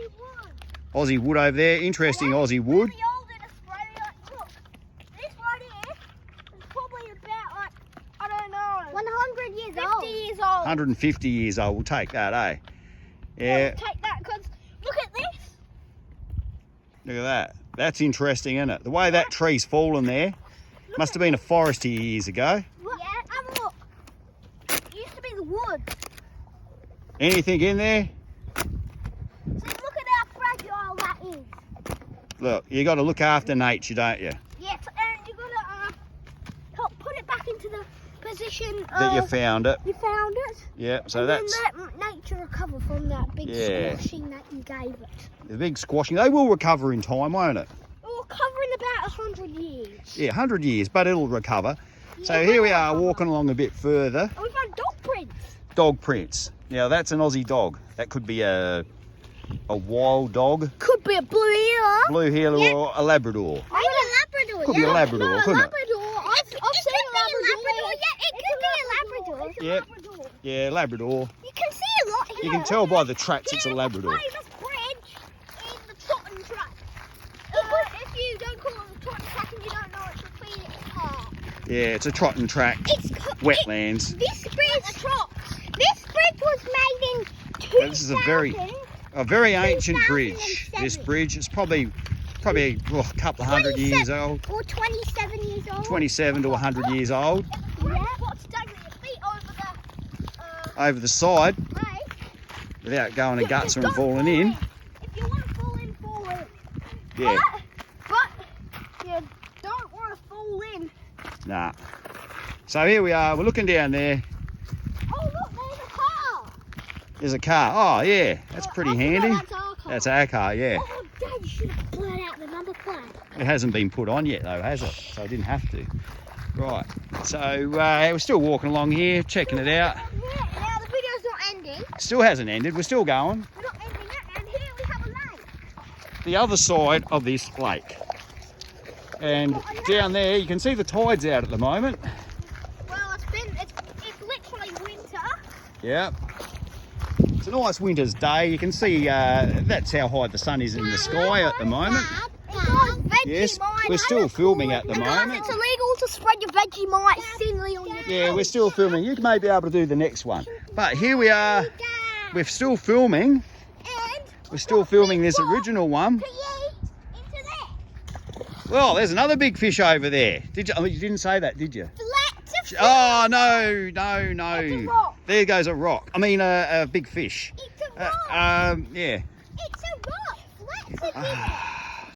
Aussie wood. Aussie wood over there. Interesting Aussie wood. Really old in Australia. Look, this right here is probably about like, I don't know, 100 years 50 old. 50 years old. 150 years old. We'll take that, eh? Yeah. We'll take that because look at this. Look at that. That's interesting, isn't it? The way that tree's fallen there. Must have been a forest here years ago. Look, yeah, have a look. It used to be the wood. Anything in there? See, look at how fragile that is. Look, you got to look after nature, don't you? Yes, and you got to help put it back into the position That you found it. You found it. Yeah, so and that's... then let nature recover from that big squashing that you gave it. The big squashing. They will recover in time, won't it? It will recover in about 100 years. Yeah, 100 years, but it'll recover. Yeah, So here we are walking along a bit further. And we found dog prints. Dog prints. Now that's an Aussie dog. That could be a wild dog. Could be a blue heeler. Blue heeler or a Labrador. Maybe a Labrador. Could be a Labrador, no, couldn't it? Labrador. I've seen a Labrador. Yeah, it could be a Labrador. Yep. Labrador. Yeah, Labrador. You can see a lot here. You can tell by the tracks it's a Labrador. Famous bridge in the Trotton Track. If you don't call it the Trotton Track and you don't know it's a Phoenix Park. Yeah, it's a trotting track. Wetlands. This bridge was made in 2000. This is a very ancient bridge. This bridge is probably a couple of 100 years old. Or 27 years old. 27 to 100 years old. Yeah. What's dangling your feet over the Over the side, way? without going to guts and falling in. If you want to fall in, fall in. Yeah. But you don't want to fall in. Nah. So here we are. We're looking down there. Oh look, there's a car. There's a car. Oh yeah, that's pretty handy. That's our car. That's our car, yeah. Oh, Dad, you should have blurred out the number plate. It hasn't been put on yet though, has it? So I didn't have to. Right. So we're still walking along here, checking it out. Yeah, now the video's not ending. Still hasn't ended. We're still going. We're not ending it, and here we have a lake. The other side of this lake. And down there, you can see the tide's out at the moment. Well, it's literally winter. Yeah. It's a nice winter's day. You can see that's how high the sun is in the sky at the moment. Yes, we're still filming at the moment. It's illegal to spread your Vegemite thinly on your Yeah, we're still filming. You may be able to do the next one. But here we are. We're still filming. We're still filming this original one. Well, there's another big fish over there. Did you? Oh, you didn't say that, did you? Oh no! There goes a rock. I mean, a big fish. It's a rock. Yeah. It's a rock.